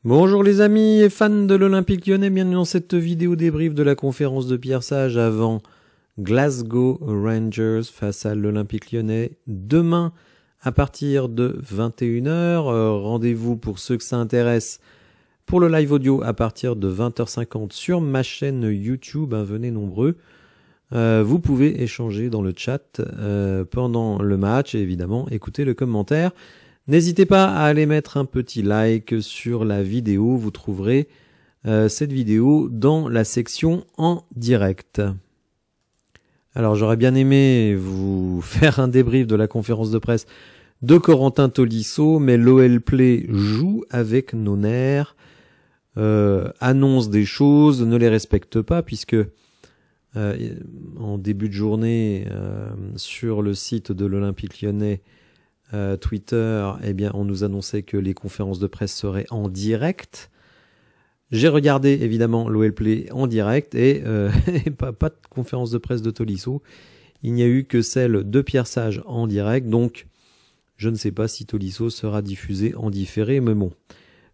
Bonjour les amis et fans de l'Olympique Lyonnais, bienvenue dans cette vidéo débrief de la conférence de Pierre Sage avant Glasgow Rangers face à l'Olympique Lyonnais. Demain à partir de 21 h, rendez-vous pour ceux que ça intéresse pour le live audio à partir de 20 h 50 sur ma chaîne YouTube, venez nombreux. Vous pouvez échanger dans le chat pendant le match et évidemment écouter le commentaire. N'hésitez pas à aller mettre un petit like sur la vidéo, vous trouverez cette vidéo dans la section en direct. Alors j'aurais bien aimé vous faire un débrief de la conférence de presse de Corentin Tolisso, mais l'OL Play joue avec nos nerfs, annonce des choses, ne les respecte pas puisque en début de journée sur le site de l'Olympique Lyonnais, Twitter, eh bien, on nous annonçait que les conférences de presse seraient en direct. J'ai regardé évidemment l'OL Play en direct et pas de conférence de presse de Tolisso. Il n'y a eu que celle de Pierre Sage en direct, donc je ne sais pas si Tolisso sera diffusé en différé, mais bon,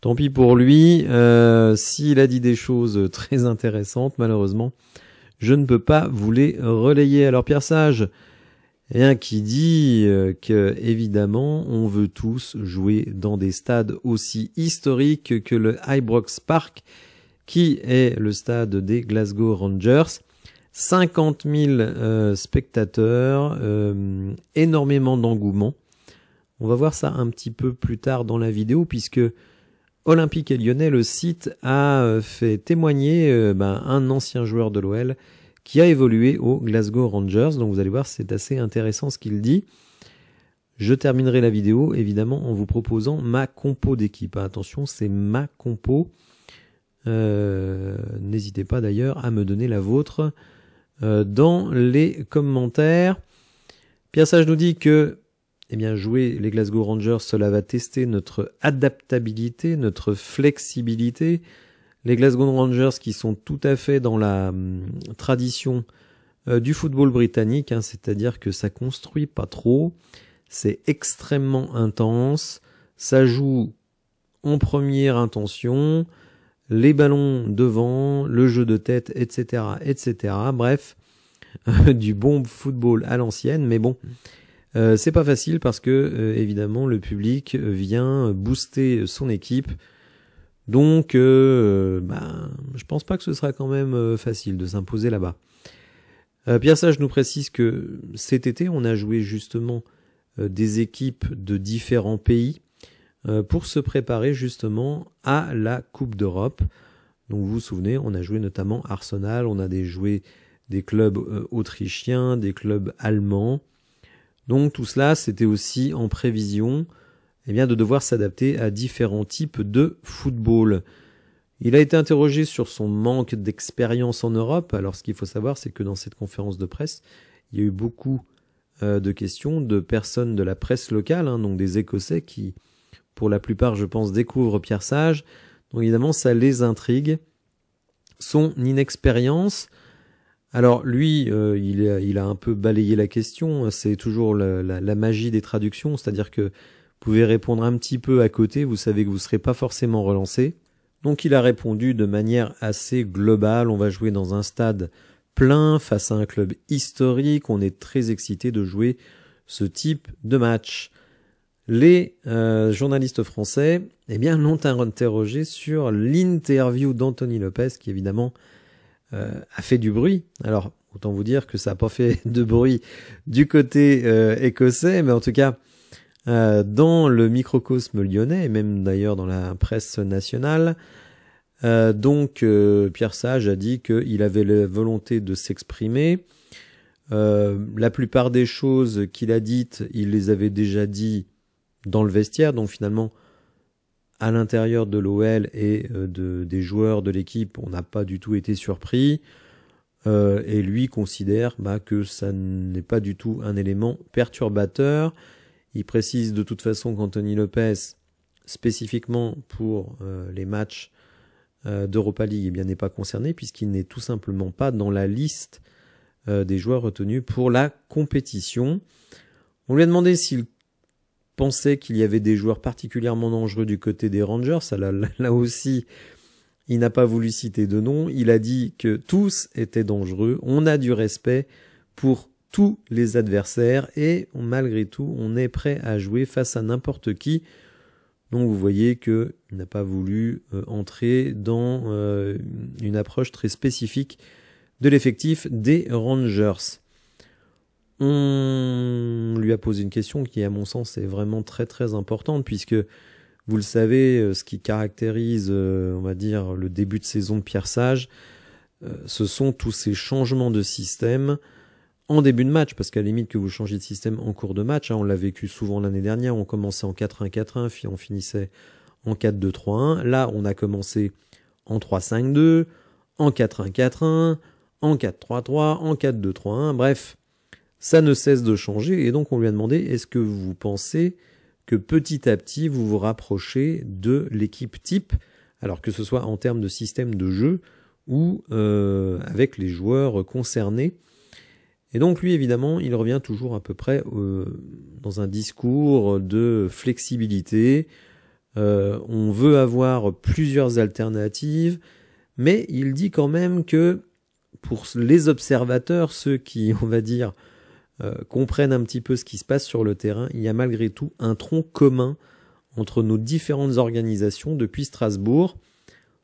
tant pis pour lui. S'il a dit des choses très intéressantes, malheureusement, je ne peux pas vous les relayer. Alors Pierre Sage, qui dit que évidemment on veut tous jouer dans des stades aussi historiques que le Ibrox Park, qui est le stade des Glasgow Rangers. 50 000 spectateurs, énormément d'engouement. On va voir ça un petit peu plus tard dans la vidéo, puisque Olympique et Lyonnais, le site, a fait témoigner un ancien joueur de l'OL qui a évolué aux Glasgow Rangers. Donc vous allez voir, c'est assez intéressant ce qu'il dit. Je terminerai la vidéo, évidemment, en vous proposant ma compo d'équipe. Attention, c'est ma compo. N'hésitez pas d'ailleurs à me donner la vôtre dans les commentaires. Pierre Sage nous dit que jouer les Glasgow Rangers, cela va tester notre adaptabilité, notre flexibilité. Les Glasgow Rangers qui sont tout à fait dans la tradition du football britannique, c'est-à-dire que ça construit pas trop, c'est extrêmement intense, ça joue en première intention, les ballons devant, le jeu de tête, etc., etc. Bref, du bon football à l'ancienne, mais bon, c'est pas facile parce que évidemment le public vient booster son équipe. Donc, je pense pas que ce sera quand même facile de s'imposer là-bas. Pierre Sage nous précise que cet été, on a joué justement des équipes de différents pays pour se préparer justement à la Coupe d'Europe. Donc, vous vous souvenez, on a joué notamment Arsenal, on a joué des clubs autrichiens, des clubs allemands. Donc, tout cela, c'était aussi en prévision de devoir s'adapter à différents types de football. Il a été interrogé sur son manque d'expérience en Europe. Alors, ce qu'il faut savoir, c'est que dans cette conférence de presse, il y a eu beaucoup de questions de personnes de la presse locale, donc des Écossais qui, pour la plupart, je pense, découvrent Pierre Sage. Donc, évidemment, ça les intrigue. Son inexpérience. Alors, lui, il a un peu balayé la question. C'est toujours la magie des traductions, c'est-à-dire que vous pouvez répondre un petit peu à côté, vous savez que vous ne serez pas forcément relancé. Donc il a répondu de manière assez globale, on va jouer dans un stade plein face à un club historique, on est très excité de jouer ce type de match. Les journalistes français l'ont interrogé sur l'interview d'Anthony Lopez qui évidemment a fait du bruit. Alors autant vous dire que ça n'a pas fait de bruit du côté écossais, mais en tout cas dans le microcosme lyonnais et même d'ailleurs dans la presse nationale. Pierre Sage a dit qu'il avait la volonté de s'exprimer. La plupart des choses qu'il a dites, il les avait déjà dit dans le vestiaire, donc finalement à l'intérieur de l'OL et des joueurs de l'équipe, on n'a pas du tout été surpris. Et lui considère que ça n'est pas du tout un élément perturbateur. Il précise de toute façon qu'Anthony Lopez, spécifiquement pour les matchs d'Europa League, n'est pas concerné puisqu'il n'est tout simplement pas dans la liste des joueurs retenus pour la compétition. On lui a demandé s'il pensait qu'il y avait des joueurs particulièrement dangereux du côté des Rangers. Là aussi, il n'a pas voulu citer de nom. Il a dit que tous étaient dangereux. On a du respect pour tous les adversaires et malgré tout, on est prêt à jouer face à n'importe qui. Donc vous voyez qu'il n'a pas voulu entrer dans une approche très spécifique de l'effectif des Rangers. On lui a posé une question qui, à mon sens, est vraiment très très importante, puisque vous le savez, ce qui caractérise, on va dire, le début de saison de Pierre Sage, ce sont tous ces changements de système en début de match, parce qu'à la limite que vous changiez de système en cours de match, on l'a vécu souvent l'année dernière, on commençait en 4-1-4-1, puis on finissait en 4-2-3-1. Là, on a commencé en 3-5-2, en 4-1-4-1, en 4-3-3, en 4-2-3-1, bref, ça ne cesse de changer, et donc on lui a demandé, est-ce que vous pensez que petit à petit, vous vous rapprochez de l'équipe type, alors que ce soit en termes de système de jeu, ou avec les joueurs concernés. Et donc lui, évidemment, il revient toujours à peu près dans un discours de flexibilité. On veut avoir plusieurs alternatives, mais il dit quand même que pour les observateurs, ceux qui, on va dire, comprennent un petit peu ce qui se passe sur le terrain, il y a malgré tout un tronc commun entre nos différentes organisations depuis Strasbourg,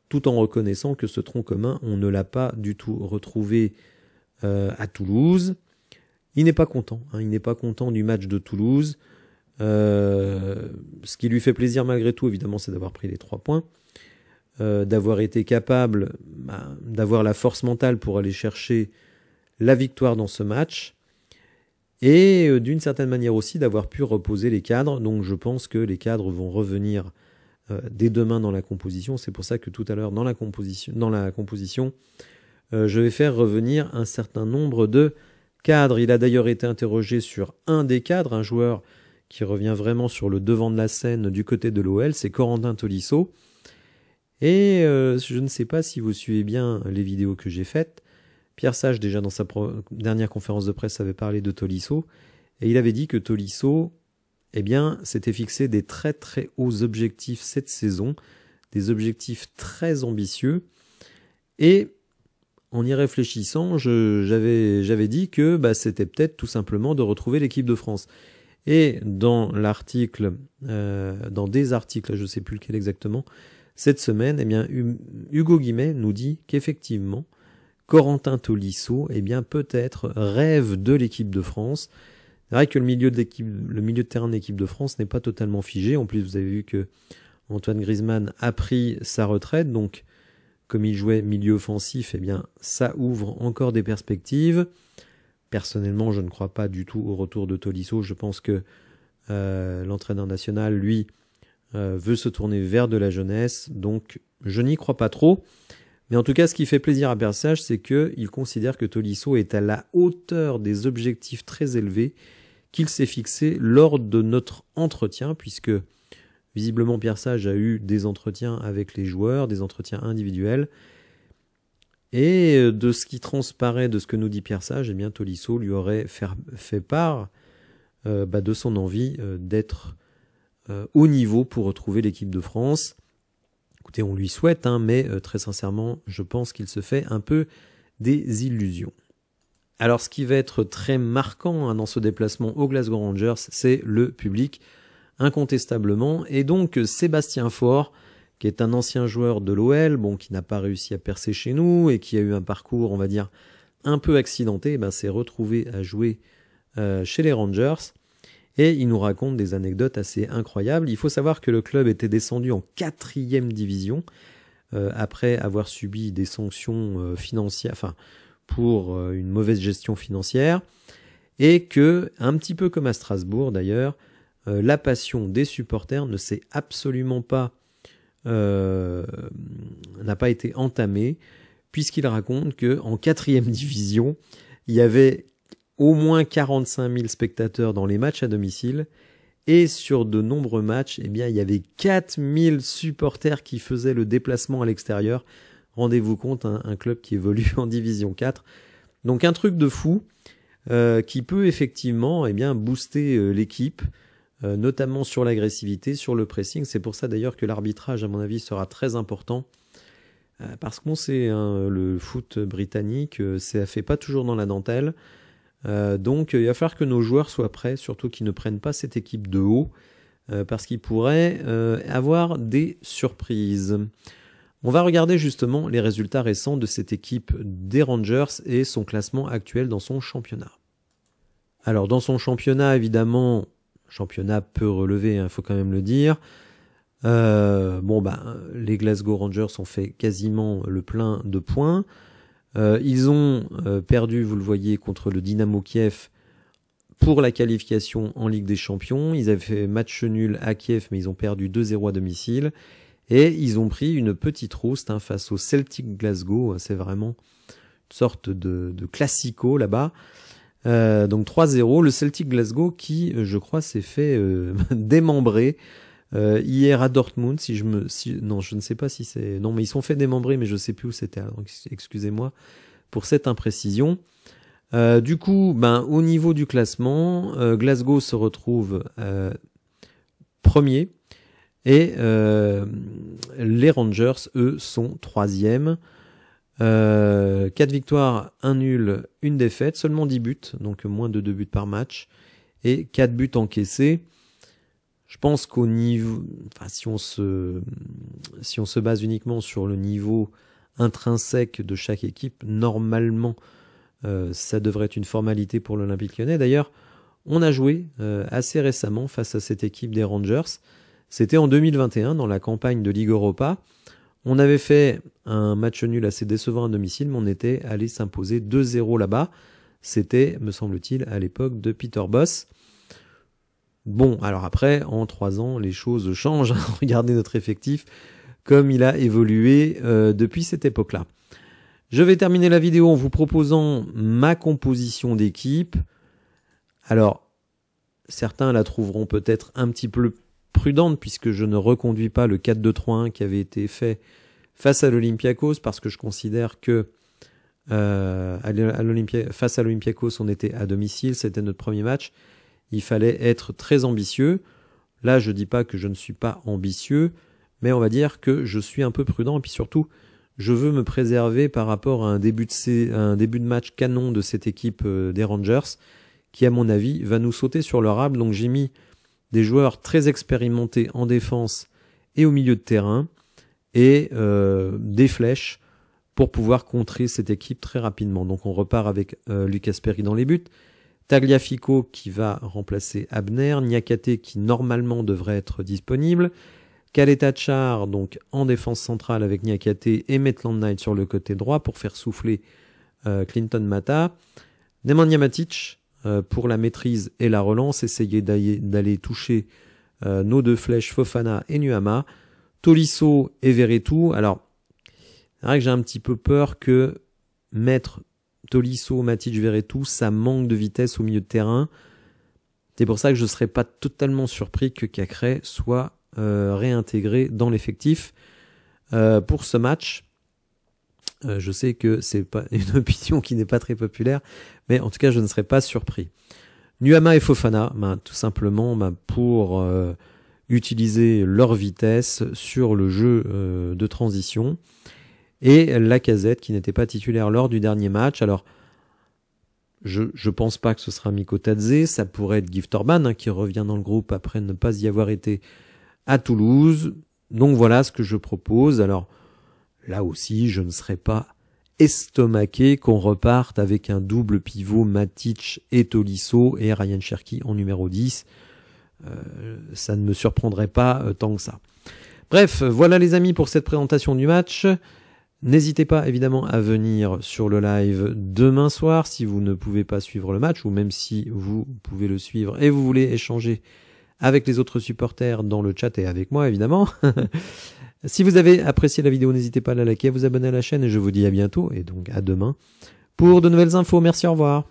tout en reconnaissant que ce tronc commun, on ne l'a pas du tout retrouvé à Toulouse. Il n'est pas content, il n'est pas content du match de Toulouse. Ce qui lui fait plaisir malgré tout, évidemment, c'est d'avoir pris les 3 points, d'avoir été capable d'avoir la force mentale pour aller chercher la victoire dans ce match, et d'une certaine manière aussi d'avoir pu reposer les cadres. Donc je pense que les cadres vont revenir dès demain dans la composition. C'est pour ça que tout à l'heure dans la composition, je vais faire revenir un certain nombre de cadres. Il a d'ailleurs été interrogé sur un des cadres, un joueur qui revient vraiment sur le devant de la scène du côté de l'OL, c'est Corentin Tolisso. Et je ne sais pas si vous suivez bien les vidéos que j'ai faites. Pierre Sage, déjà dans sa dernière conférence de presse, avait parlé de Tolisso, et il avait dit que Tolisso, eh bien, s'était fixé des très très hauts objectifs cette saison, des objectifs très ambitieux, et en y réfléchissant, j'avais dit que c'était peut-être tout simplement de retrouver l'équipe de France. Et dans l'article, dans des articles, je ne sais plus lequel exactement, cette semaine, eh bien, Hugo Guimet nous dit qu'effectivement, Corentin Tolisso, eh bien, peut-être rêve de l'équipe de France. C'est vrai que le milieu de terrain de l'équipe de France n'est pas totalement figé. En plus, vous avez vu que Antoine Griezmann a pris sa retraite, donc comme il jouait milieu offensif, eh bien, ça ouvre encore des perspectives. Personnellement, je ne crois pas du tout au retour de Tolisso. Je pense que l'entraîneur national, lui, veut se tourner vers de la jeunesse, donc je n'y crois pas trop. Mais en tout cas, ce qui fait plaisir à Pierre Sage, c'est qu'il considère que Tolisso est à la hauteur des objectifs très élevés qu'il s'est fixés lors de notre entretien, puisque visiblement Pierre Sage a eu des entretiens avec les joueurs, des entretiens individuels. Et de ce qui transparaît de ce que nous dit Pierre Sage, eh bien Tolisso lui aurait fait part de son envie d'être au niveau pour retrouver l'équipe de France. Écoutez, on lui souhaite, mais très sincèrement, je pense qu'il se fait un peu des illusions. Alors, ce qui va être très marquant dans ce déplacement aux Glasgow Rangers, c'est le public, incontestablement. Et donc, Sébastien Faure, qui est un ancien joueur de l'OL, qui n'a pas réussi à percer chez nous et qui a eu un parcours, on va dire, un peu accidenté, s'est retrouvé à jouer chez les Rangers. Et il nous raconte des anecdotes assez incroyables. Il faut savoir que le club était descendu en 4e division après avoir subi des sanctions financières, pour une mauvaise gestion financière, et que, un petit peu comme à Strasbourg d'ailleurs, la passion des supporters ne s'est absolument pas n'a pas été entamée, puisqu'il raconte qu'en 4e division, il y avait au moins 45 000 spectateurs dans les matchs à domicile, et sur de nombreux matchs, eh bien, il y avait 4 000 supporters qui faisaient le déplacement à l'extérieur. Rendez-vous compte, un club qui évolue en Division 4. Donc un truc de fou qui peut effectivement booster l'équipe, notamment sur l'agressivité, sur le pressing. C'est pour ça d'ailleurs que l'arbitrage, à mon avis, sera très important. Parce qu'on sait, hein, le foot britannique, ça fait pas toujours dans la dentelle. Donc il va falloir que nos joueurs soient prêts, surtout qu'ils ne prennent pas cette équipe de haut, parce qu'ils pourraient avoir des surprises. On va regarder justement les résultats récents de cette équipe des Rangers et son classement actuel dans son championnat. Alors dans son championnat, évidemment, championnat peu relevé, il faut quand même le dire. Les Glasgow Rangers ont fait quasiment le plein de points. Ils ont perdu, vous le voyez, contre le Dynamo Kiev pour la qualification en Ligue des Champions. Ils avaient fait match nul à Kiev, mais ils ont perdu 2-0 à domicile. Et ils ont pris une petite rouste face au Celtic Glasgow. C'est vraiment une sorte de classico là-bas. Donc 3-0. Le Celtic Glasgow qui, je crois, s'est fait démembrer hier à Dortmund. Non, je ne sais pas si c'est... Non, mais ils sont fait démembrer, mais je ne sais plus où c'était. Donc excusez-moi pour cette imprécision. Du coup, au niveau du classement, Glasgow se retrouve premier et les Rangers, eux, sont troisième. 4 victoires, 1 nul, 1 défaite, seulement 10 buts, donc moins de 2 buts par match, et 4 buts encaissés. Je pense qu'au niveau, si on se base uniquement sur le niveau intrinsèque de chaque équipe, normalement, ça devrait être une formalité pour l'Olympique Lyonnais. D'ailleurs, on a joué assez récemment face à cette équipe des Rangers. C'était en 2021, dans la campagne de Ligue Europa. On avait fait un match nul assez décevant à domicile, mais on était allé s'imposer 2-0 là-bas. C'était, me semble-t-il, à l'époque de Peter Bosz. Bon, alors après, en 3 ans, les choses changent. Regardez notre effectif, comme il a évolué depuis cette époque-là. Je vais terminer la vidéo en vous proposant ma composition d'équipe. Alors, certains la trouveront peut-être un petit peu prudente, puisque je ne reconduis pas le 4-2-3-1 qui avait été fait face à l'Olympiakos, parce que je considère que face à l'Olympiakos, on était à domicile, c'était notre premier match. Il fallait être très ambitieux. Là, je dis pas que je ne suis pas ambitieux, mais on va dire que je suis un peu prudent, et puis surtout, je veux me préserver par rapport à un début de match canon de cette équipe des Rangers, qui, à mon avis, va nous sauter sur le rable. Donc j'ai mis des joueurs très expérimentés en défense et au milieu de terrain, et des flèches pour pouvoir contrer cette équipe très rapidement. Donc on repart avec Lucas Perry dans les buts, Tagliafico qui va remplacer Abner, Niakate qui normalement devrait être disponible, Kaleta-Char donc en défense centrale avec Niakate et Maitland Knight sur le côté droit pour faire souffler Clinton Mata, Nemanja Matic pour la maîtrise et la relance, essayer d'aller toucher nos deux flèches Fofana et Nuama, Tolisso et Veretout. Alors, c'est vrai que j'ai un petit peu peur que mettre Tolisso, Matic, Veretout, ça manque de vitesse au milieu de terrain. C'est pour ça que je ne serais pas totalement surpris que Cacré soit réintégré dans l'effectif pour ce match. Je sais que c'est pas une opinion qui n'est pas très populaire, mais en tout cas, je ne serais pas surpris. Nuama et Fofana, tout simplement pour utiliser leur vitesse sur le jeu de transition. Et Lacazette, qui n'était pas titulaire lors du dernier match. Alors, je pense pas que ce sera Miko Tadze, ça pourrait être Gift Orban, qui revient dans le groupe après ne pas y avoir été à Toulouse. Donc voilà ce que je propose. Alors, là aussi, je ne serais pas estomaqué qu'on reparte avec un double pivot Matic et Tolisso et Ryan Cherki en numéro 10. Ça ne me surprendrait pas tant que ça. Bref, voilà les amis pour cette présentation du match. N'hésitez pas évidemment à venir sur le live demain soir si vous ne pouvez pas suivre le match, ou même si vous pouvez le suivre et vous voulez échanger avec les autres supporters dans le chat et avec moi évidemment. Si vous avez apprécié la vidéo, n'hésitez pas à la liker, à vous abonner à la chaîne et je vous dis à bientôt et donc à demain pour de nouvelles infos. Merci, au revoir.